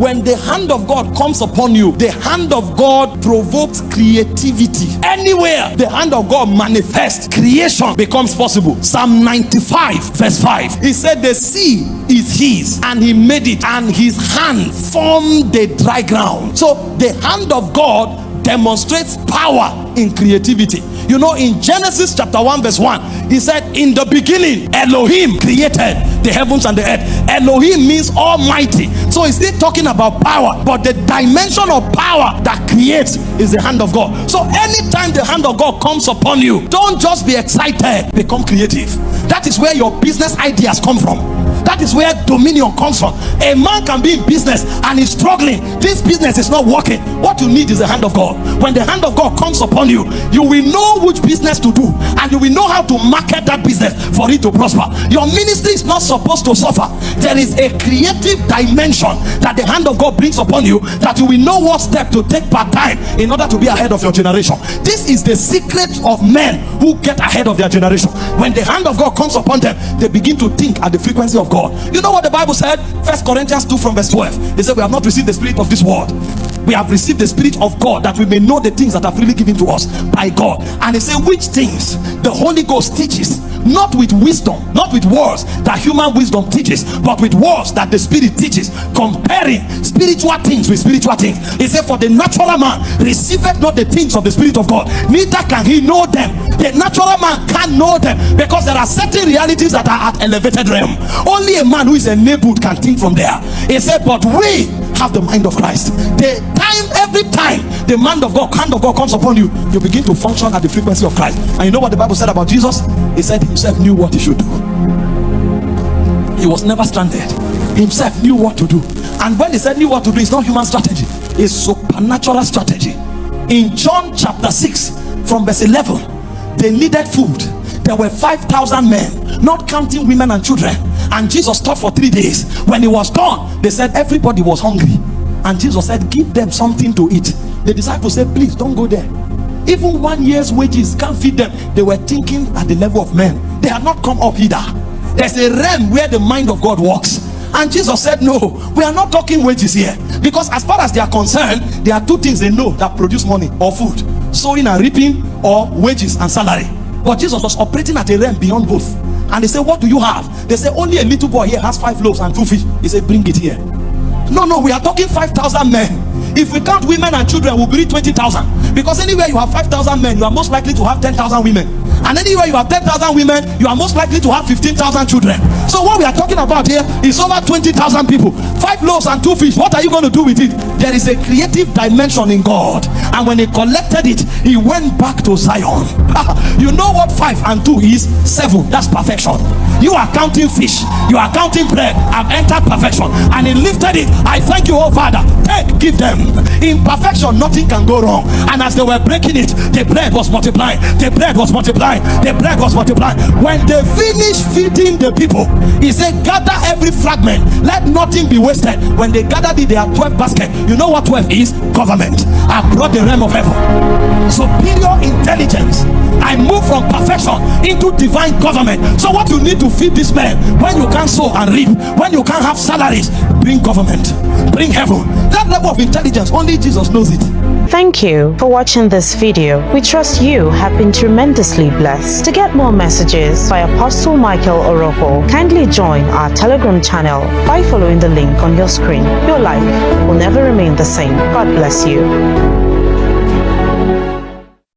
When the hand of God comes upon you, the hand of God provokes creativity. Anywhere the hand of God manifests, creation becomes possible. Psalm 95 verse 5, he said the sea is his and he made it, and his hand formed the dry ground. So the hand of God demonstrates power in creativity. You know, in Genesis chapter 1 verse 1, he said, in the beginning Elohim created the heavens and the earth. Elohim means almighty. So he's still talking about power, but the dimension of power that creates is the hand of God. So anytime the hand of God comes upon you, don't just be excited, become creative. That is where your business ideas come from. That is where dominion comes from. A man can be in business and he's struggling. This business is not working. What you need is the hand of God. When the hand of God comes upon you, you will know which business to do, and you will know how to market that business for it to prosper. Your ministry is not supposed to suffer. There is a creative dimension that the hand of God brings upon you, that you will know what step to take part time in order to be ahead of your generation. This is the secret of men who get ahead of their generation. When the hand of God comes upon them, they begin to think at the frequency of God. You know what the Bible said? 1 Corinthians 2 from verse 12. It said, we have not received the spirit of this world. We have received the spirit of God, that we may know the things that are freely given to us by God. And it said, which things the Holy Ghost teaches, not with wisdom, not with words that human wisdom teaches, but with words that the Spirit teaches, comparing spiritual things with spiritual things. He said, for the natural man receiveth not the things of the Spirit of God, neither can he know them. The natural man can't know them, because there are certain realities that are at elevated realm. Only a man who is enabled can think from there. He said, but we have the mind of Christ. Every time the hand of God comes upon you, you begin to function at the frequency of Christ. And you know what the Bible said about Jesus? He said himself knew what he should do. He was never stranded. Himself knew what to do. And when he said knew what to do, it's not human strategy, it's supernatural strategy. In John chapter 6 from verse 11, they needed food. There were 5,000 men, not counting women and children. And Jesus taught for 3 days. When he was done, they said everybody was hungry. And Jesus said, give them something to eat. The disciples said, please don't go there. Even 1 year's wages can't feed them. They were thinking at the level of men. They had not come up either. There's a realm where the mind of God works. And Jesus said, no, we are not talking wages here. Because as far as they are concerned, there are two things they know that produce money or food: sowing and reaping, or wages and salary. But Jesus was operating at a realm beyond both. And they said, what do you have? They said, only a little boy here has 5 loaves and 2 fish. He said, bring it here. No, we are talking 5,000 men. If we count women and children, we'll be 20,000. Because anywhere you have 5,000 men, you are most likely to have 10,000 women. And anywhere you have 10,000 women, you are most likely to have 15,000 children. So what we are talking about here is over 20,000 people. 5 loaves and 2 fish. What are you going to do with it? There is a creative dimension in God. And when he collected it, he went back to Zion. You know what 5 and 2 is? 7. That's perfection. You are counting fish, you are counting bread. I've entered perfection. And he lifted it. I thank you, oh Father. Take, give them. In perfection, nothing can go wrong. And as they were breaking it, the bread was multiplying. The bread was multiplying. The bread was multiplying. When they finished feeding the people, he said, gather every fragment, let nothing be wasted. When they gathered it, there are 12 baskets. You know what 12 is? Government. I brought the realm of heaven. Superior intelligence. I move from perfection into divine government. So what you need to feed this man, when you can't sow and reap, when you can't have salaries, bring government, bring heaven. That level of intelligence, only Jesus knows it. Thank you for watching this video. We trust you have been tremendously blessed. To get more messages by Apostle Michael Orokpo, kindly join our Telegram channel by following the link on your screen. Your life will never remain the same. God bless you.